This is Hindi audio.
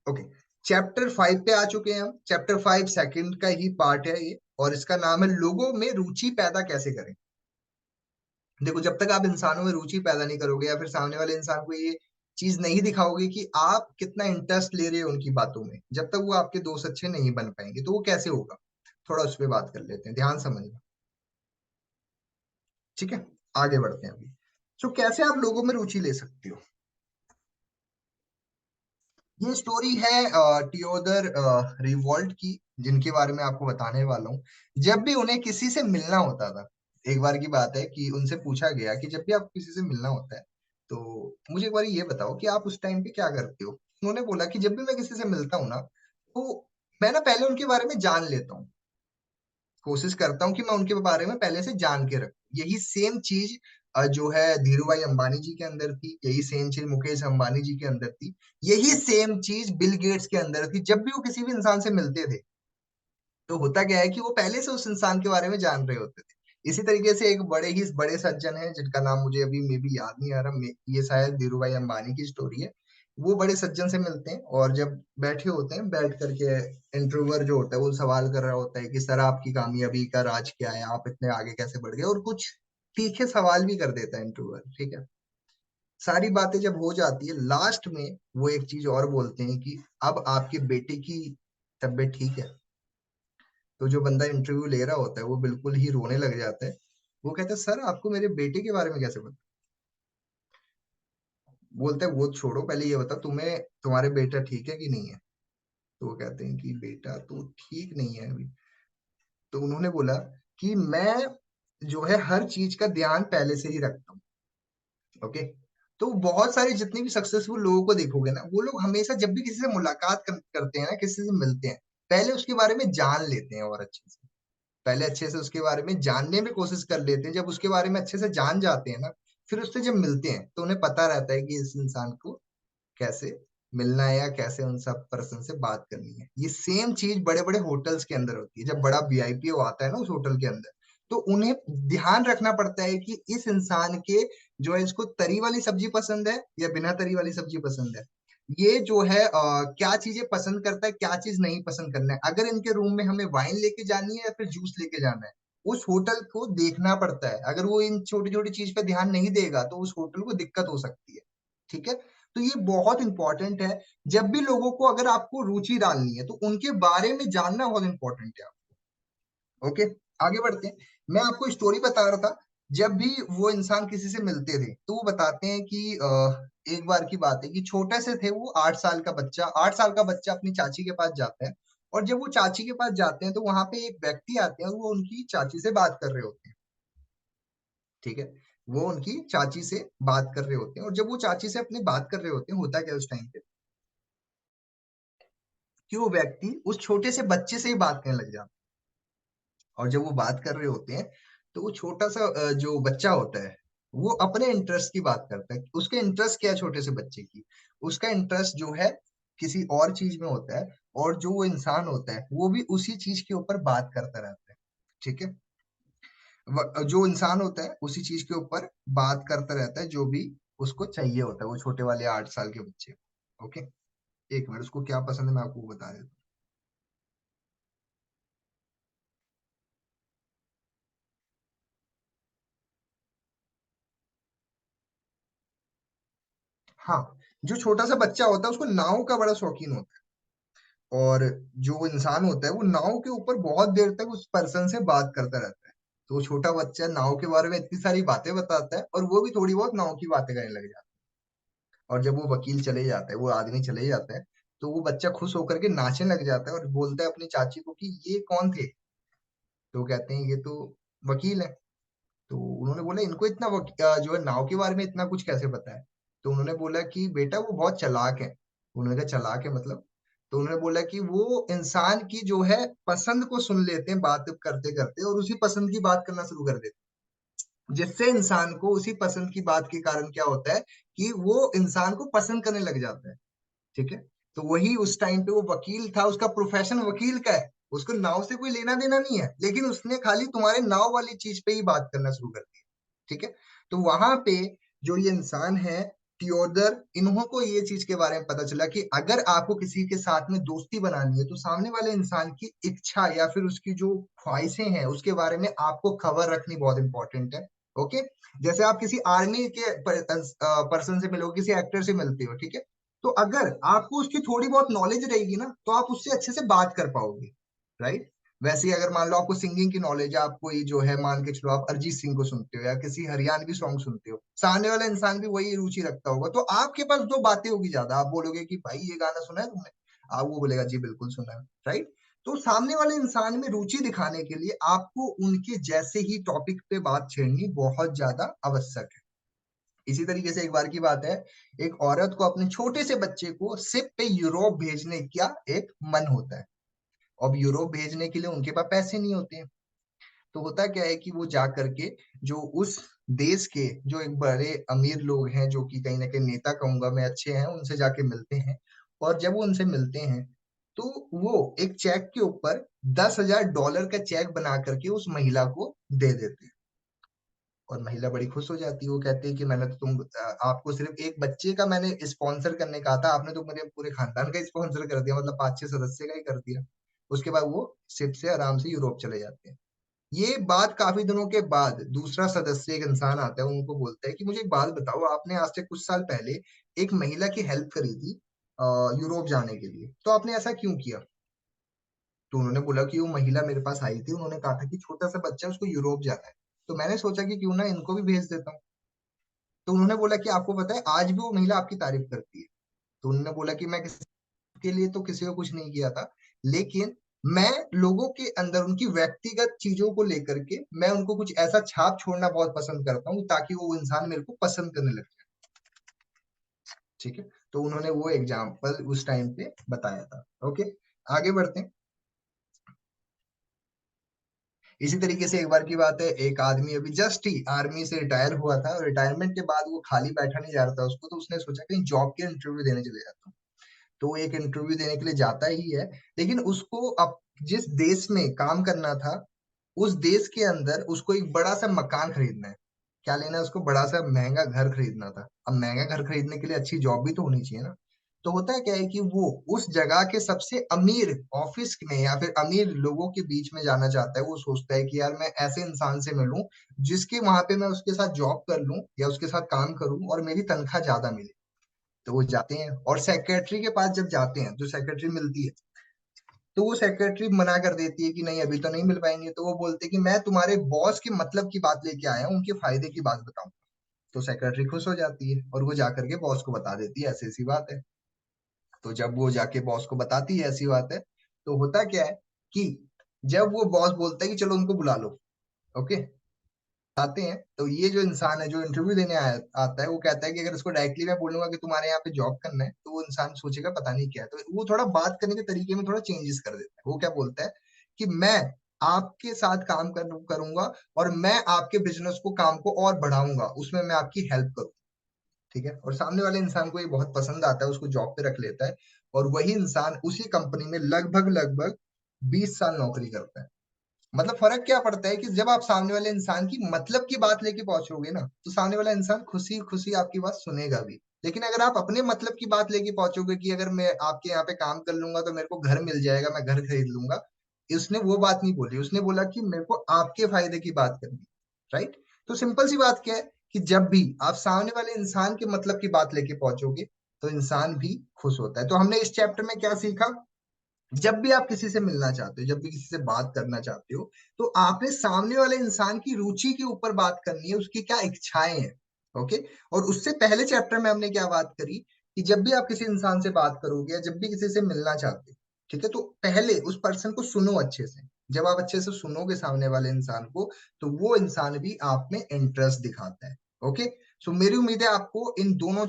ओके, चैप्टर 5 पे आ चुके हैं हम। चैप्टर 5 सेकंड का ही पार्ट है ये, और इसका नाम है लोगों में रुचि पैदा कैसे करें। देखो, जब तक आप इंसानों में रुचि पैदा नहीं करोगे या फिर सामने वाले इंसान को ये चीज नहीं दिखाओगे कि आप कितना इंटरेस्ट ले रहे हो उनकी बातों में, जब तक वो आपके दोस्त अच्छे नहीं बन पाएंगे, तो वो कैसे होगा। थोड़ा उस पर बात कर लेते हैं, ध्यान समझना। ठीक है, आगे बढ़ते हैं अभी। तो कैसे आप लोगों में रुचि ले सकते हो। ये स्टोरी है टियोदर रिवॉल्ट की, जिनके बारे में आपको बताने वाला हूँ। जब भी उन्हें किसी से मिलना होता था, एक बार की बात है कि उनसे पूछा गया कि जब भी आपको किसी से मिलना होता है, तो मुझे एक बार ये बताओ कि आप उस टाइम पे क्या करते हो। उन्होंने बोला कि जब भी मैं किसी से मिलता हूँ ना, तो मैं ना पहले उनके बारे में जान लेता हूँ, कोशिश करता हूँ कि मैं उनके बारे में पहले से जान के रखूं। यही सेम चीज जो है धीरू भाई अंबानी जी के अंदर थी, यही सेम चीज मुकेश अंबानी जी के अंदर थी, यही सेम चीज बिल गेट्स के अंदर थी। जब भी वो किसी भी इंसान से मिलते थे, तो होता क्या है कि वो पहले से उस इंसान के बारे में जान रहे होते थे। इसी तरीके से एक बड़े ही बड़े सज्जन हैं, जिनका नाम मुझे अभी मे भी याद नहीं आ रहा, ये शायद धीरू भाई अंबानी की स्टोरी है। वो बड़े सज्जन से मिलते हैं, और जब बैठे होते हैं, बैठ करके इंटरव्यूअर जो होता है वो सवाल कर रहा होता है कि सर, आपकी कामयाबी का राज क्या है, आप इतने आगे कैसे बढ़ गए, और कुछ तीखे सवाल भी कर देता है इंटरव्यूअर। ठीक है, सारी बातें जब हो जाती है, लास्ट में वो एक चीज और बोलते हैं कि अब आपके बेटे की तबीयत ठीक है। तो जो बंदा इंटरव्यू ले रहा होता है वो बिल्कुल ही रोने लग जाता है। वो कहता है, सर, आपको मेरे बेटे के बारे में कैसे पता। बोलता है, वो छोड़ो, पहले ये बता, तुम्हें तुम्हारे बेटा ठीक है कि नहीं है। तो वो कहते हैं कि बेटा तो ठीक नहीं है अभी। तो उन्होंने बोला कि मैं जो है हर चीज का ध्यान पहले से ही रखता हूँ। ओके, तो बहुत सारे जितने भी सक्सेसफुल लोगों को देखोगे ना, वो लोग हमेशा जब भी किसी से मुलाकात करते हैं ना, किसी से मिलते हैं, पहले उसके बारे में जान लेते हैं, और अच्छे से पहले अच्छे से उसके बारे में जानने में कोशिश कर लेते हैं। जब उसके बारे में अच्छे से जान जाते हैं ना, फिर उससे जब मिलते हैं तो उन्हें पता रहता है कि इस इंसान को कैसे मिलना है या कैसे उन सब पर्सन से बात करनी है। ये सेम चीज बड़े बड़े होटल्स के अंदर होती है। जब बड़ा वीआईपी आता है ना उस होटल के अंदर, तो उन्हें ध्यान रखना पड़ता है कि इस इंसान के जो है, इसको तरी वाली सब्जी पसंद है या बिना तरी वाली सब्जी पसंद है। ये जो है क्या चीजें पसंद करता है, क्या चीज नहीं पसंद करना है। अगर इनके रूम में हमें वाइन लेके जानी है या फिर जूस लेके जाना है, उस होटल को देखना पड़ता है। अगर वो इन छोटी छोटी चीज पे ध्यान नहीं देगा, तो उस होटल को दिक्कत हो सकती है। ठीक है, तो ये बहुत इंपॉर्टेंट है। जब भी लोगों को, अगर आपको रुचि डालनी है, तो उनके बारे में जानना बहुत इंपॉर्टेंट है। ओके, आगे बढ़ते हैं। मैं आपको स्टोरी बता रहा था। जब भी वो इंसान किसी से मिलते थे, तो वो बताते हैं कि एक बार की बात है कि छोटे से थे वो, 8 साल का बच्चा, 8 साल का बच्चा अपनी चाची के पास जाता है। और जब वो चाची के पास जाते हैं, तो वहां पे एक व्यक्ति आते हैं, और वो उनकी चाची से बात कर रहे होते हैं। ठीक है, वो उनकी चाची से बात कर रहे होते हैं, और जब वो चाची से अपनी बात कर रहे होते हैं, होता क्या है उस टाइम पे कि वो व्यक्ति उस छोटे से बच्चे से ही बात करने लग जाता है। और जब वो बात कर रहे होते हैं, तो वो छोटा सा जो बच्चा होता है, वो अपने इंटरेस्ट की बात करता है। उसके इंटरेस्ट क्या है छोटे से बच्चे की, उसका इंटरेस्ट जो है किसी और चीज में होता है। और जो वो इंसान होता है, वो भी उसी चीज के ऊपर बात करता रहता है। ठीक है, जो इंसान होता है उसी चीज के ऊपर बात करता रहता है, जो भी उसको चाहिए होता है, वो छोटे वाले 8 साल के बच्चे को। ओके, एक मिनट, उसको क्या पसंद है मैं आपको बता देता हूँ। हाँ, जो छोटा सा बच्चा होता है उसको नाव का बड़ा शौकीन होता है। और जो इंसान होता है वो नाव के ऊपर बहुत देर तक उस पर्सन से बात करता रहता है। तो वो छोटा बच्चा नाव के बारे में इतनी सारी बातें बताता है, और वो भी थोड़ी बहुत नाव की बातें करने लग जाता है। और जब वो वकील चले जाता है, वो आदमी चले जाता है, तो वो बच्चा खुश होकर के नाचने लग जाता है, और बोलता है अपनी चाची को कि ये कौन थे। तो वो कहते हैं, ये तो वकील है। तो उन्होंने बोला, इनको इतना जो है नाव के बारे में इतना कुछ कैसे पता है। तो उन्होंने बोला कि बेटा वो बहुत चालाक है। उन्होंने कहा, चालाक है मतलब। तो उन्होंने बोला कि वो इंसान की जो है पसंद को सुन लेते हैं बात करते करते, और उसी पसंद की बात करना शुरू कर देते हैं। जिससे इंसान को उसी पसंद की बात के कारण क्या होता है कि वो इंसान को पसंद करने लग जाता है। ठीक है, तो वही उस टाइम पे वो वकील था, उसका प्रोफेशन वकील का है, उसको नाव से कोई लेना देना नहीं है, लेकिन उसने खाली तुम्हारे नाव वाली चीज पे ही बात करना शुरू कर दिया। ठीक है, तो वहां पे जो ये इंसान है, ट्योदर, इन्हों को ये चीज के बारे में पता चला कि अगर आपको किसी के साथ में दोस्ती बनानी है तो सामने वाले इंसान की इच्छा या फिर उसकी जो ख्वाहिशें हैं उसके बारे में आपको खबर रखनी बहुत इंपॉर्टेंट है। ओके, जैसे आप किसी आर्मी के पर्सन से मिलोगे, किसी एक्टर से मिलते हो, ठीक है, तो अगर आपको उसकी थोड़ी बहुत नॉलेज रहेगी ना तो आप उससे अच्छे से बात कर पाओगे, राइट। वैसे ही अगर मान लो आपको सिंगिंग की नॉलेज है, आप कोई जो है मान के चलो आप अरिजीत सिंह को सुनते हो या किसी हरियाणवी सॉन्ग सुनते हो, सामने वाला इंसान भी वही रुचि रखता होगा, तो आपके पास दो बातें होगी ज्यादा। आप बोलोगे कि भाई ये गाना सुना है तुमने, आप वो बोलेगा जी बिल्कुल सुना है, राइट। तो सामने वाले इंसान में रुचि दिखाने के लिए आपको उनके जैसे ही टॉपिक पे बात छेड़नी बहुत ज्यादा आवश्यक है। इसी तरीके से एक बार की बात है, एक औरत को अपने छोटे से बच्चे को शिप पे यूरोप भेजने का एक मन होता है। अब यूरोप भेजने के लिए उनके पास पैसे नहीं होते हैं, तो होता क्या है कि वो जा करके जो उस देश के जो एक बड़े अमीर लोग हैं, जो कि कहीं ना कहीं नेता कहूंगा मैं, अच्छे हैं, उनसे जाके मिलते हैं। और जब वो उनसे मिलते हैं तो वो एक चेक के ऊपर $10,000 का चेक बना करके उस महिला को दे देते हैं। और महिला बड़ी खुश हो जाती है, वो कहती है कि मैंने तो आपको सिर्फ एक बच्चे का मैंने स्पॉन्सर करने कहा था, आपने तो मेरे पूरे खानदान का स्पॉन्सर कर दिया, मतलब 5-6 सदस्य का ही कर दिया। उसके बाद वो शिप से आराम से यूरोप चले जाते हैं। ये बात काफी दिनों के बाद दूसरा सदस्य एक इंसान आता है, उनको बोलता है कि मुझे एक बात बताओ, आपने आज से कुछ साल पहले एक महिला की हेल्प करी थी यूरोप जाने के लिए, तो आपने ऐसा क्यों किया? तो उन्होंने बोला कि वो महिला मेरे पास आई थी, उन्होंने कहा था कि छोटा सा बच्चा है, उसको यूरोप जाना है, तो मैंने सोचा कि क्यों ना इनको भी भेज देता हूँ। तो उन्होंने बोला कि आपको पता है आज भी वो महिला आपकी तारीफ करती है। तो उन्होंने बोला कि मैं किसी के लिए तो किसी को कुछ नहीं किया था, लेकिन मैं लोगों के अंदर उनकी व्यक्तिगत चीजों को लेकर के मैं उनको कुछ ऐसा छाप छोड़ना बहुत पसंद करता हूँ ताकि वो इंसान मेरे को पसंद करने लगे। ठीक है, तो उन्होंने वो एग्जाम्पल उस टाइम पे बताया था। ओके, आगे बढ़ते हैं। इसी तरीके से एक बार की बात है, एक आदमी अभी जस्ट ही आर्मी से रिटायर हुआ था, और रिटायरमेंट के बाद वो खाली बैठा नहीं जा रहा था उसको, तो उसने सोचा कहीं जॉब के इंटरव्यू देने चले जाता हूँ। तो वो एक इंटरव्यू देने के लिए जाता ही है, लेकिन उसको अब जिस देश में काम करना था उस देश के अंदर उसको एक बड़ा सा मकान खरीदना है। क्या लेना है उसको? बड़ा सा महंगा घर खरीदना था। अब महंगा घर खरीदने के लिए अच्छी जॉब भी तो होनी चाहिए ना। तो होता है क्या है कि वो उस जगह के सबसे अमीर ऑफिस में या फिर अमीर लोगों के बीच में जाना चाहता है। वो सोचता है कि यार मैं ऐसे इंसान से मिलूं जिसके वहां पे मैं उसके साथ जॉब कर लूं या उसके साथ काम करूं और मेरी तनख्वाह ज्यादा मिले। तो वो जाते हैं और सेक्रेटरी के पास जब जाते हैं तो सेक्रेटरी मिलती है, तो वो सेक्रेटरी मना कर देती है कि नहीं अभी तो नहीं मिल पाएंगे। तो वो बोलते हैं कि मैं तुम्हारे बॉस के मतलब की बात लेके आया हूँ, उनके फायदे की बात बताऊं। तो सेक्रेटरी खुश हो जाती है और वो जाकर के बॉस को बता देती है ऐसी ऐसी बात है। तो जब वो जाके बॉस को बताती है ऐसी बात है, तो होता क्या है कि जब वो बॉस बोलता है कि चलो उनको बुला लो, ओके, आते हैं, तो ये जो इंसान है जो इंटरव्यू देने आता है, वो कहता है कि अगर इसको डायरेक्टली मैं बोलूंगा कि तुम्हारे यहाँ पे जॉब करना है, तो वो इंसान सोचेगा पता नहीं क्या है। तो वो थोड़ा बात करने के तरीके में थोड़ा चेंजेस कर देता है। वो क्या बोलता है कि मैं आपके साथ काम करूंगा और मैं आपके बिजनेस को काम को और बढ़ाऊंगा, उसमें मैं आपकी हेल्प करूँ। ठीक है, और सामने वाले इंसान को ये बहुत पसंद आता है, उसको जॉब पे रख लेता है, और वही इंसान उसी कंपनी में लगभग लगभग 20 साल नौकरी करता है। मतलब फर्क क्या पड़ता है कि जब आप सामने वाले इंसान की मतलब की बात लेके पहुंचोगे ना, तो सामने वाला इंसान खुशी खुशी आपकी बात सुनेगा भी। लेकिन अगर आप अपने मतलब की बात लेके पहुंचोगे कि अगर मैं आपके यहाँ पे काम कर लूंगा तो मेरे को घर मिल जाएगा, मैं घर खरीद लूंगा, उसने वो बात नहीं बोली, उसने बोला कि मेरे को आपके फायदे की बात करनी, राइट। तो सिंपल सी बात क्या है कि जब भी आप सामने वाले इंसान के मतलब की बात लेके पहुंचोगे तो इंसान भी खुश होता है। तो हमने इस चैप्टर में क्या सीखा? जब भी आप किसी से मिलना चाहते हो, जब भी किसी से बात करना चाहते हो, तो आपने सामने वाले इंसान की रुचि के ऊपर बात करनी है, उसकी क्या इच्छाएं हैं। ओके, और उससे पहले चैप्टर में हमने क्या बात करी कि जब भी आप किसी इंसान से बात करोगे या जब भी किसी से मिलना चाहते हो, ठीक है, तो पहले उस पर्सन को सुनो अच्छे से। जब आप अच्छे से सुनोगे सामने वाले इंसान को, तो वो इंसान भी आप में इंटरेस्ट दिखाता है। ओके, सो मेरी उम्मीद है आपको इन दोनों